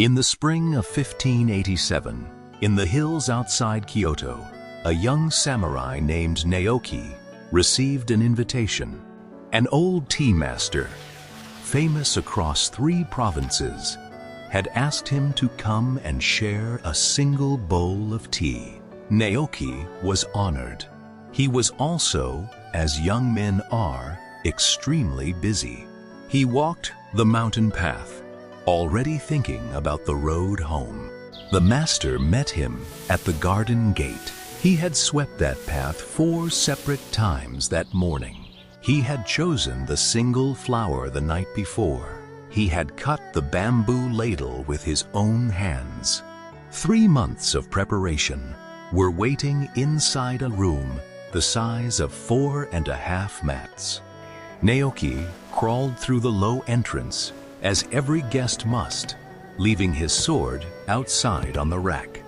In the spring of 1587, in the hills outside Kyoto, a young samurai named Naoki received an invitation. An old tea master, famous across 3 provinces, had asked him to come and share a single bowl of tea. Naoki was honored. He was also, as young men are, extremely busy. He walked the mountain path, already thinking about the road home. The master met him at the garden gate. He had swept that path 4 separate times that morning. He had chosen the single flower the night before. He had cut the bamboo ladle with his own hands. 3 months of preparation were waiting inside a room the size of 4½ mats. Naoki crawled through the low entrance, as every guest must, leaving his sword outside on the rack.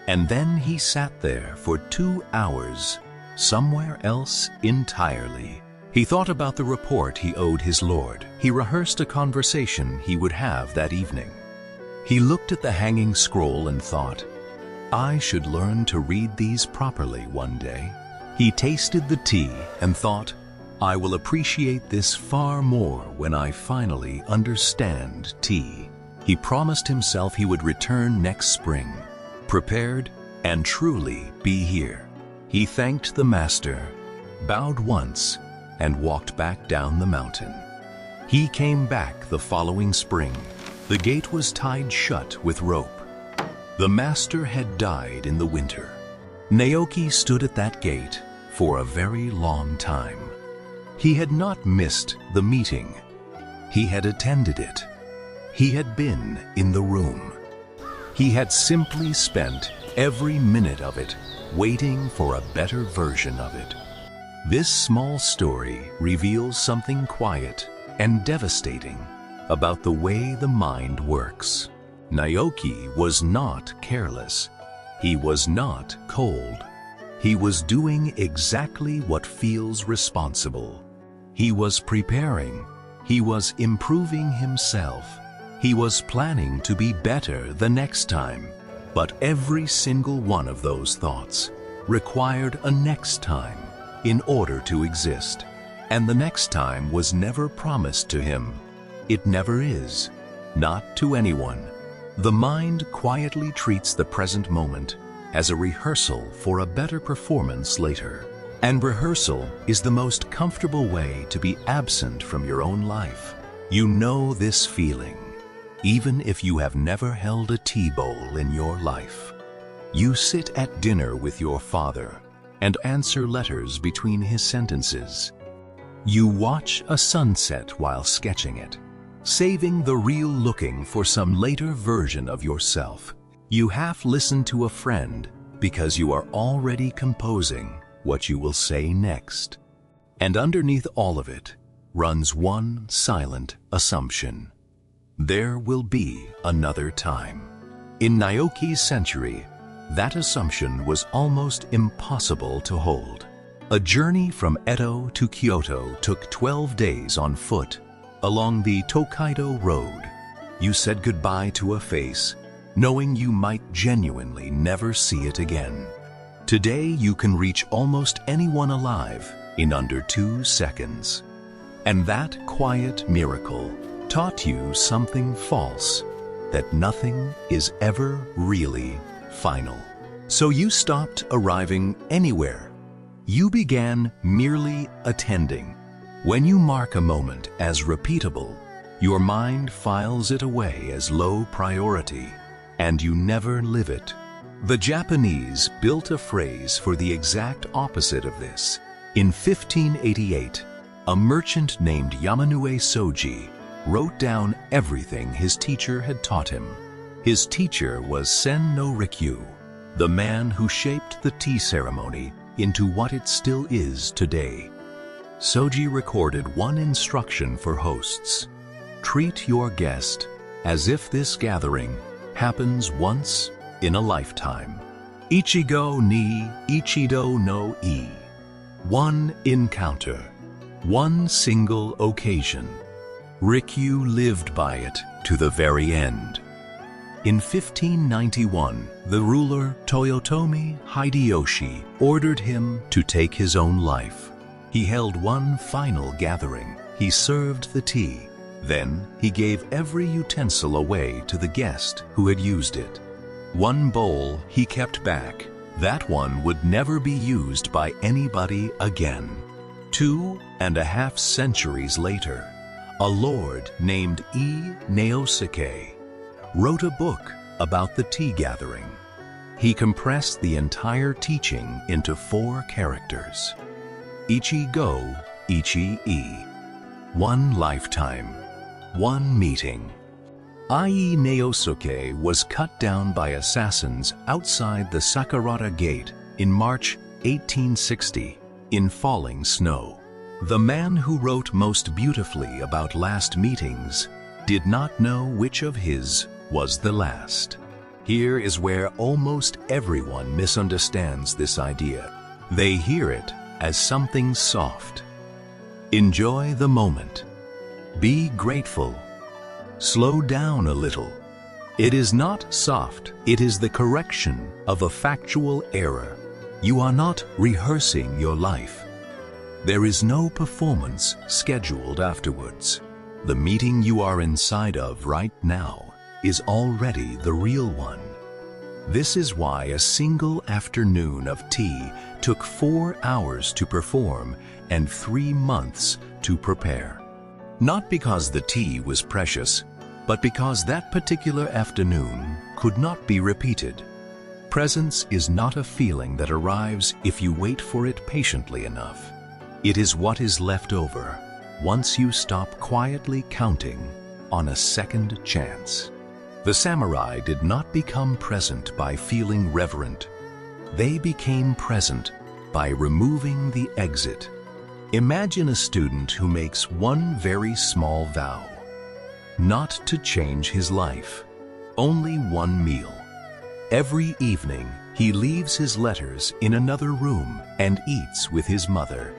And then he sat there for 2 hours, somewhere else entirely. He thought about the report he owed his lord. He rehearsed a conversation he would have that evening. He looked at the hanging scroll and thought, I should learn to read these properly one day. He tasted the tea and thought, I will appreciate this far more when I finally understand tea. He promised himself he would return next spring, prepared and truly be here. He thanked the master, bowed once, and walked back down the mountain. He came back the following spring. The gate was tied shut with rope. The master had died in the winter. Naoki stood at that gate for a very long time. He had not missed the meeting. He had attended it. He had been in the room. He had simply spent every minute of it waiting for a better version of it. This small story reveals something quiet and devastating about the way the mind works. Naoki was not careless. He was not cold. He was doing exactly what feels responsible. He was preparing. He was improving himself. He was planning to be better the next time. But every single one of those thoughts required a next time in order to exist. And the next time was never promised to him. It never is. Not to anyone. The mind quietly treats the present moment as a rehearsal for a better performance later. And rehearsal is the most comfortable way to be absent from your own life. You know this feeling, even if you have never held a tea bowl in your life. You sit at dinner with your father and answer letters between his sentences. You watch a sunset while sketching it, saving the real looking for some later version of yourself. You half listen to a friend because you are already composing what you will say next. And underneath all of it runs one silent assumption. There will be another time. In Naoki's century, that assumption was almost impossible to hold. A journey from Edo to Kyoto took 12 days on foot. Along the Tokaido Road, you said goodbye to a face, knowing you might genuinely never see it again. Today, you can reach almost anyone alive in under 2 seconds. And that quiet miracle taught you something false, that nothing is ever really final. So you stopped arriving anywhere. You began merely attending. When you mark a moment as repeatable, your mind files it away as low priority, and you never live it. The Japanese built a phrase for the exact opposite of this. In 1588, a merchant named Yamanoue Soji wrote down everything his teacher had taught him. His teacher was Sen no Rikyu, the man who shaped the tea ceremony into what it still is today. Soji recorded one instruction for hosts. Treat your guest as if this gathering happens once in a lifetime. Ichi-go ni ichi-do no ii. One encounter, one single occasion. Rikyu lived by it to the very end. In 1591, the ruler Toyotomi Hideyoshi ordered him to take his own life. He held one final gathering. He served the tea. Then he gave every utensil away to the guest who had used it. One bowl he kept back. That one would never be used by anybody again. 2.5 centuries later, a lord named Ii Naosuke wrote a book about the tea gathering. He compressed the entire teaching into 4 characters. Ichi-go Ichie. One lifetime, one meeting. Ii Naosuke was cut down by assassins outside the Sakurata Gate in March 1860 in falling snow. The man who wrote most beautifully about last meetings did not know which of his was the last. Here is where almost everyone misunderstands this idea. They hear it as something soft. Enjoy the moment. Be grateful. Slow down a little. It is not soft. It is the correction of a factual error. You are not rehearsing your life. There is no performance scheduled afterwards. The meeting you are inside of right now is already the real one. This is why a single afternoon of tea took 4 hours to perform and 3 months to prepare. Not because the tea was precious, but because that particular afternoon could not be repeated. Presence is not a feeling that arrives if you wait for it patiently enough. It is what is left over once you stop quietly counting on a second chance. The samurai did not become present by feeling reverent. They became present by removing the exit. Imagine a student who makes one very small vow, not to change his life, only one meal. Every evening, he leaves his letters in another room and eats with his mother.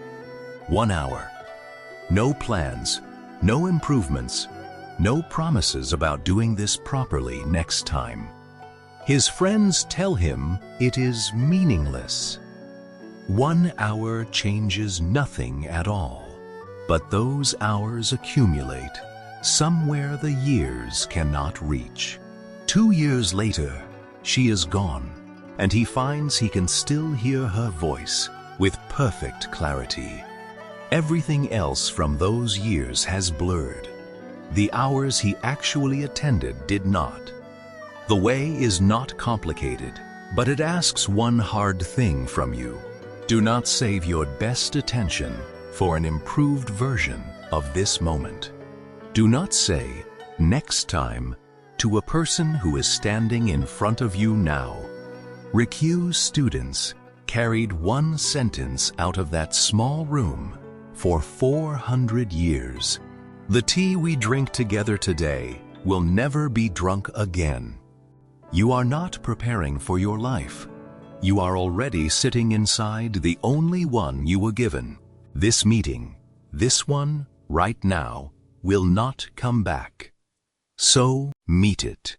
1 hour. No plans, no improvements, no promises about doing this properly next time. His friends tell him it is meaningless. 1 hour changes nothing at all, but those hours accumulate somewhere the years cannot reach. 2 years later, she is gone, and he finds he can still hear her voice with perfect clarity. Everything else from those years has blurred. The hours he actually attended did not. The way is not complicated, but it asks one hard thing from you. Do not save your best attention for an improved version of this moment. Do not say, "next time," to a person who is standing in front of you now. Rikyu's students carried one sentence out of that small room for 400 years. The tea we drink together today will never be drunk again. You are not preparing for your life. You are already sitting inside the only one you were given. This meeting, this one, right now, will not come back. So meet it.